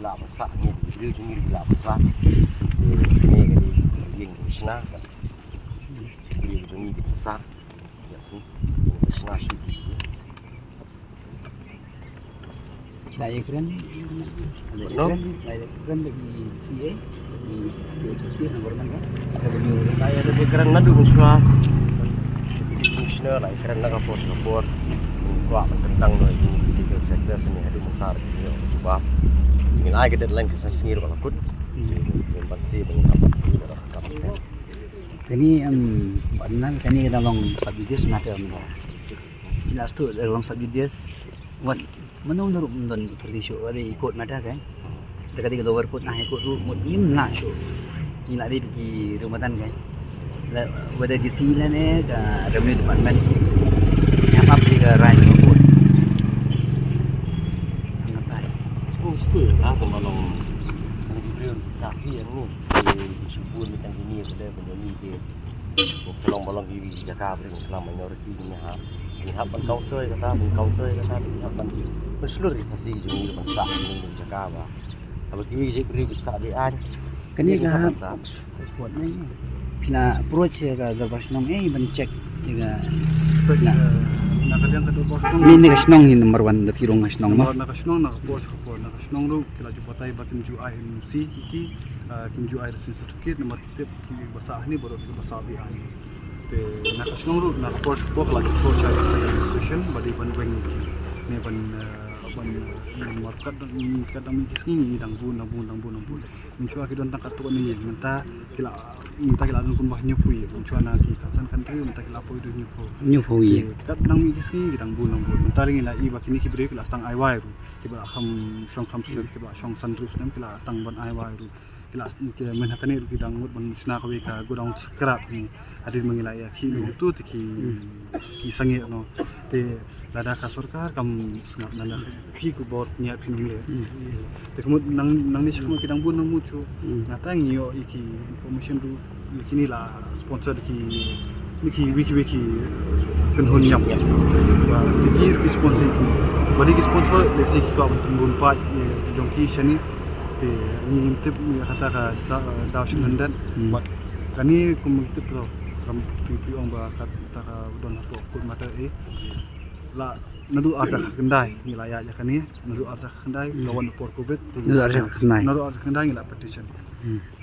gila besar ni dia cuma gila besar ni kan yang sena kan dia cuma besar ya sih sena sih Lại keren lagi CA di Turki yang bermain kan saya lebih keren nadu musuh commissioner lah keren nak kapor gua tentang noi legal sector seni ada mutar ni coba ingin ai kita deadline kita sengir kalau kut yang pasti mengapa ini benar kan ini dalam subjudice matter last tu dalam subjudice what menurut menurut tradisi ada ikut matter kan dekat di lower court nah ikut rumah ini lah show ini lah di rumah tan kan whether di sini ni ke revenue department yang apa di right court school lah penolong yang sapi yang ni dicubur ni kan ini boleh menjadi dia yang selong bolong di Jakarta beri selama minoriti ni ha ni hapan counter kata ni hapan berseluruh kasih jumlah besar ni di Jakarta kalau kiwi je beri besar dia kan ni kan sport ni bila approach ke garbasnom ban check juga nakaliang kadua bos ni kasnong ni number 1 the tirong kasnong mo nakasnong bos ko nakasnong ru kila jupatay bakim ju ai MC iki kim ju ai certificate number tip ki basa ni baru bisa basa bi ai te nakasnong ru nakapos ko kila ju coach ai session badi ban weng ni ban markat dan kadang kisni ni dang bun mencua ki don tak tu ni minta kila don kun bah nyupui mencua na ki kasan country minta kila poi do nyupui kat nang mi kisni dang bun minta ringi la i bakini ki break la stang ai wai ru ki ba kham shong kham sel ki ba shong sandrus nam kila stang ban ai wai ru kila ki men hakani ru ki dang mut ban sna ka we ka godang skrap ni adil mengila ya ki tu ki sangi no te lada ka sarkar kam snap nanda ki ku bot nya phin le te kumut nang ni shkuma ki dang bun nang muchu ngatang yo iki information ru kini la sponsor ki wiki kan hon nyam wa ki sponsor ki bari ki sponsor le se ki ka bun pa jongki shani te ni tip kata ka daw shindan but kani kumutip pro kam pipi ong ba kata ka don hapo kut mata la nadu arja kendai ni la ya kani nadu arja kendai lawan por covid nadu arja kendai ni la petition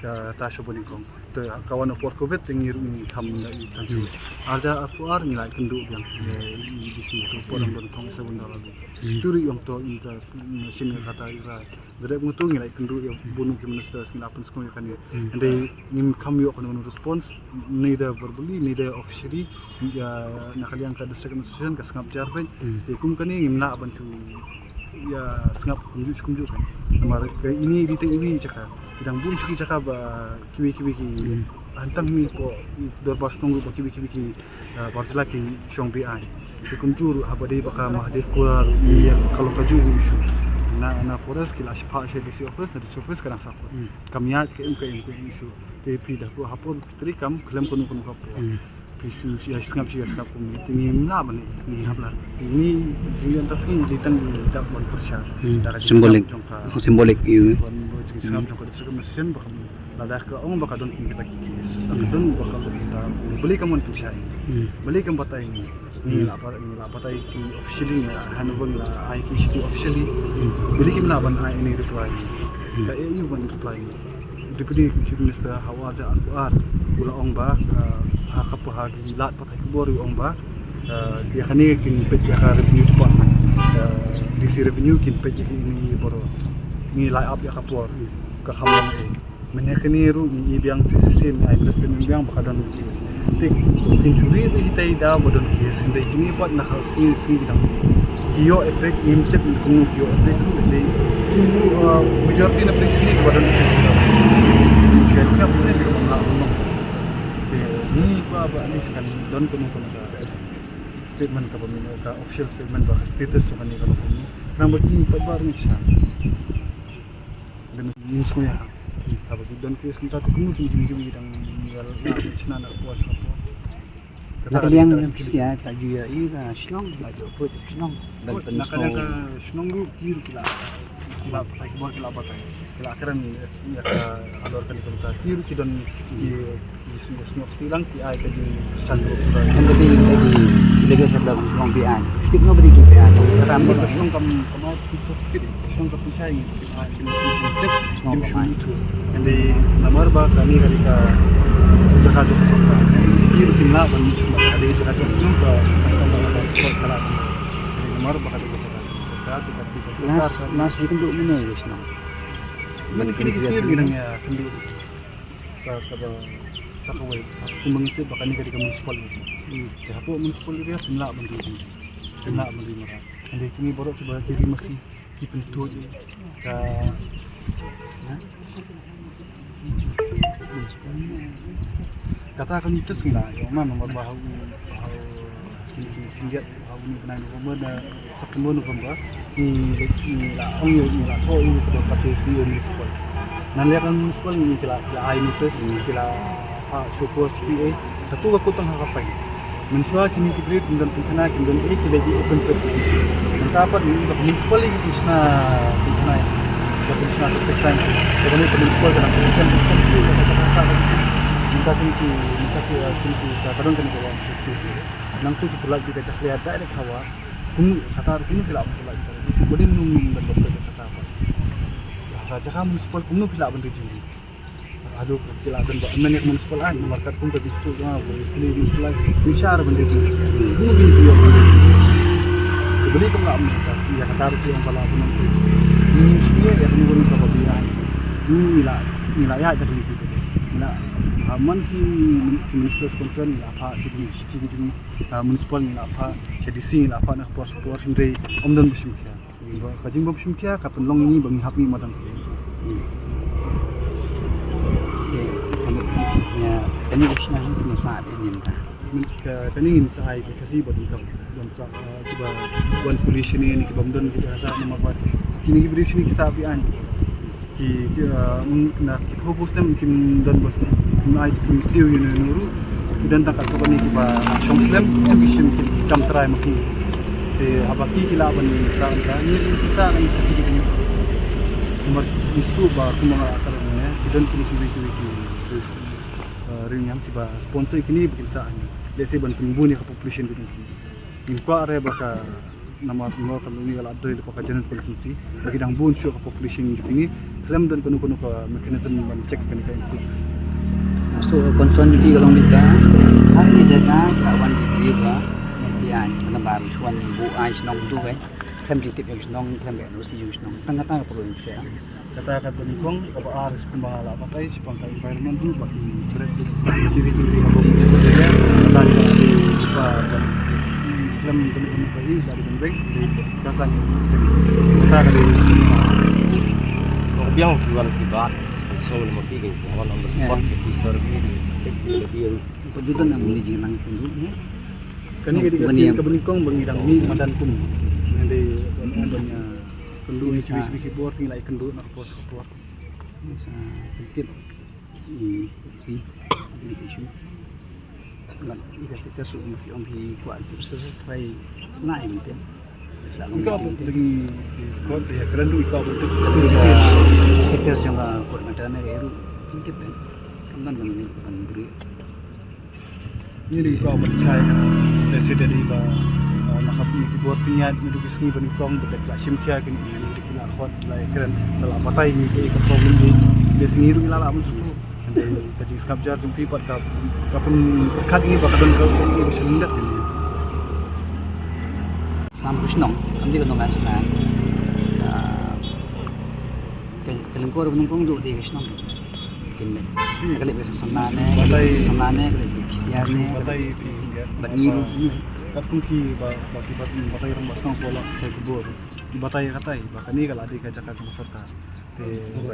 ka ta shoboni kong to kawan por covid tingir ni tham la i tanju arja ar ni la kendu yang di sini to porang don thong se bunda lagu turi yang to inta sini kata ira dere mutu ni la kendu ya bunu ki minister skin apun skon ya kani ande nim kam yo kono response neither verbally neither officially ya nakaliang ka district administration ka sangap jarben te kum kani ngimna abancu ya sangap kumju kan mar ini di tv cakap bidang bun cuki cakap kiwi ki antang mi po dorbas tunggu kiwi ki barzla ki shong bi ai te kumjur abade baka mahdef ko ya kalau kaju isu na forest ki lash pa she disi office na disi office kana sapo kamyat ke isu te pi da ko hapon tri kam klem ko ko pisu si skap ko tingi na bani ni habla ini dilian taskin ditang dak mon persya simbolik you skap jong ko district mission bakam ladak ko ong baka don kita kikis don bakal beli kamon tu sai beli kam batai ni la patai ki officially hanbon la ai ki officially beli kim na ban ai ni reply ka eu ban reply deputy chief minister hawaza ar ula ong ba kapah gi lat patai kubori ong ba dia khani kin pet ya revenue department disi revenue kin pet ni boro ni line up ya kapor ka khamon menekani ru i biang sisin ai president biang bakadan kis tik kin churi ni hitai da bodon kis indai kini pat na khasi sing bidang kio effect imtek kunu kio effect ni majority na president ni bodon kis siapa pun dia orang ni apa ni sekali don kunu statement ka peminat ka official statement ba status tu kan ni kalau kini nang begini pabar ni sah dan news ko ya apa don kes kita tu kunu sini bidang tinggal Cina nak puas apa Nakaliang siya tajuya ira shnong bajo put shnong dan nakaliang ka shnong ru kiru kila patai kibor kila patai kila akhiran ya ka alor kan kita kiru kidon ki snow tilang ki ai ka ji sandro kita yang penting lagi sebelum ngomong bian skip no beri bian ram Rambo ni shnong kam kamat si sofkit shnong ka pisai ki ai ki Shnong shnong itu ande namar ba kani kali ka jaka jaka sokka kiru kinla ban chuma ade jaka jaka shnong ka asal ba ka kala namar ba ka jaka sokka tu ka last week untuk mana itu shnong Mani kini kisir ginang ya kendi sa kada sa kawai kumbang itu baka ni kadi ka municipal itu te hapo municipal area pinla bandri mara ande kini borok ki ba kiri masih ki pintu ka kata kan itu sila yo man nomor bahu lihat bahu ni benar November na September November ni la ong yo ni la tho ni ko pasal si municipal nan lihat kan municipal ni kila ai notice kila syukur CPA tentu aku tang ha fine mencoba kini kibrit dan pengkena dan kila di open pit dapat ni municipal ni kisna pengkena ya kisna sekretar jadi municipal kan sistem su kata sa minta kini kadang kan ko am security nang tu pula di kacak lihat direct hawa kum kata kum kila pula itu boleh nung dan dokter kata apa raja kan municipal kum pula ban region aduh kila dan men yang municipal an market kum ke situ ini municipal bicara ban region kum bin dia beli kum lah ya kata yang pala pun ini sebenarnya yang ni boleh kebabian ni ya dari itu ila man ki ministers concern ila apa ki city ki municipal ila apa CDC ila apa nak support hindai omdan bushimkia kajing bushimkia kapan long ini bangi happy madam ya ini bisna ini saat ini ka kaning sa ai ki kasi bodin ka don sa tiba one pollution ni ki bamdon ki sa nama ba kini ki bridge ni ki sabi an ki na focus tem kim don bas night kim siu yun nuru dan tak ko ni ki ba shom slam tu ki shim ki kam try maki te abaki ki la ban sa ka ni sa ni kasi ki ni nomor istu ba kuma akar ni ki don ki ring yang ki ba sponsor kini bikin sa ni desi ban pembuni ka population bikin ki ko are ba ka nama mo kan ni ala adre ko ka janan konsumsi bagi dang bun syo ka population ni klaim dan kuno ka mechanism ban check kan ka fix so concern di kalau kita hari jaga kawan di ba dia na baru suan bu ai snong tu kan tham tip yang snong tham be no si use snong tanga tanga problem saya kata kat benikong ka ba aris kumbala patay si pangka environment du bagi break kiri-kiri habang sebenarnya tadi di pa klaim kan ka ini dari bank di kasan kata ka di biang kiwal kibat so mo piging on the spot di survey di dia kejutan yang boleh jangan sendiri ya kani kadi kasi ka benikong bangidang mi madan kum ngende banyak kendu ni cibik board ni lai kendu nak pos support sa tip si ini isu kan kita su fi om hi kuat proses try naik mungkin ikaw po lagi kon ya kendu ikaw po sektor yang kuat macam ni eru intip kan kan ini kan beri ni ikaw po saya resident di ba nakapni keyboard niya ni dugis ni banikong betek la simkia kin isu dikila khot lai keren dala patay ni ke problem ni des ni ru ilala mun sutu ande kaji skabjar jumpi pat ka kapun perkat ni bakadon ka ni bisa nindat ni Sampus nong, kami kan nong asna. Kelengkor penungkung duduk di kesnong. Kini, kalau bisa samane, kalau kisahnya, patay pinggir baniru. kapun ki ba ki batay ram basnong pola tay kubor batay katay ba kani kala di ka jaka jung sarkar te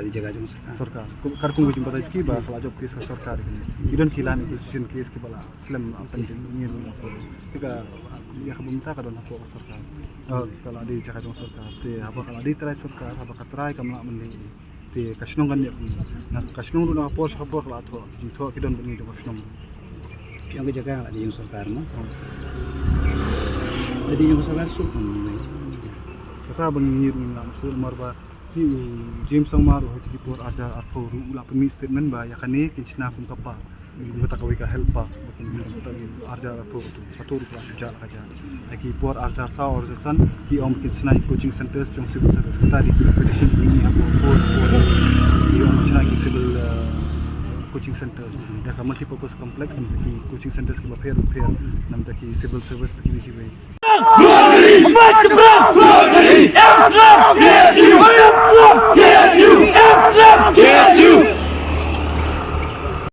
Di jaga jung sarkar kar kung jung batay ki ba kala job kes ka sarkar ni idon kilan position kes ki bala slam apan din ni ru fo tika ya kabumta ka don ko sarkar kala di jaka jung sarkar te apa kala di try sarkar apa ka try kamla mendi te kasnong kan na kasnong ru na pos habor la tho ki don bani jung kasnong yang kejaga ada yang sarkar mo. Jadi yung sarkar so kata bangir ni lah mesti marba ti James ang maro hiti ki por aja apo ula pemi statement ba yakane kinchna kum kapa kata kawi ka help pa makin ni arja apo tu satu ru suja aja ki por arja sa organization ki om kinchna coaching centers jong civil service kata di petition ni apo por ki om kinchna ki civil coaching centers ya ka multi purpose complex ki coaching centers ki ba fair nam ta ki civil service ki ki we Yes, you!